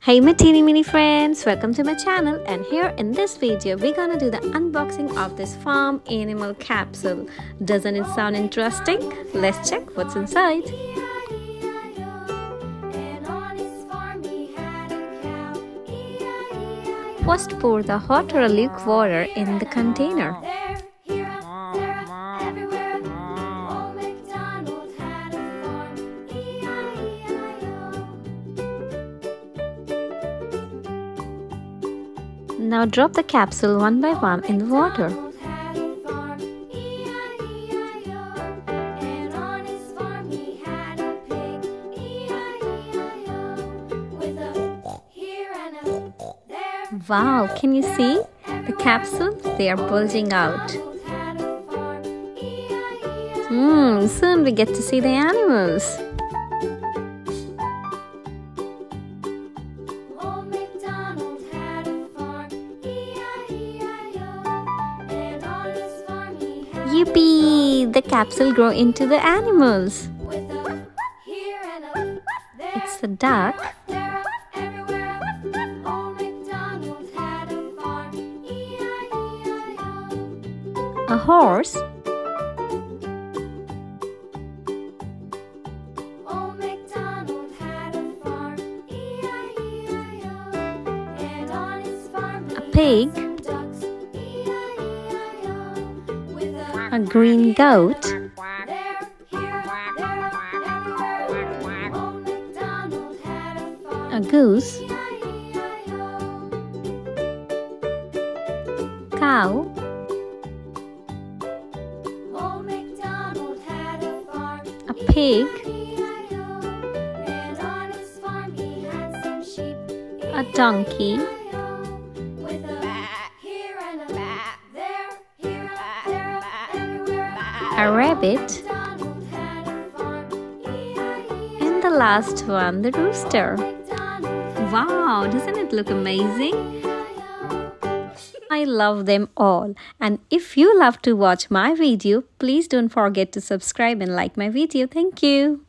Hey my teeny mini friends, welcome to my channel, and here in this video we're gonna do the unboxing of this farm animal capsule. Doesn't it sound interesting? Let's check what's inside. First, pour the hot or lukewarm water in the container. Now drop the capsule one by one in the water. Wow, can you see? The capsules, they are bulging out. Soon we get to see the animals. Yippee! The capsule grow into the animals. It's a duck, a horse, a pig, a green goat, a goose, cow, a pig, a donkey, a rabbit, and the last one, the rooster. Wow, doesn't it look amazing? I love them all, and if you love to watch my video, please don't forget to subscribe and like my video. Thank you.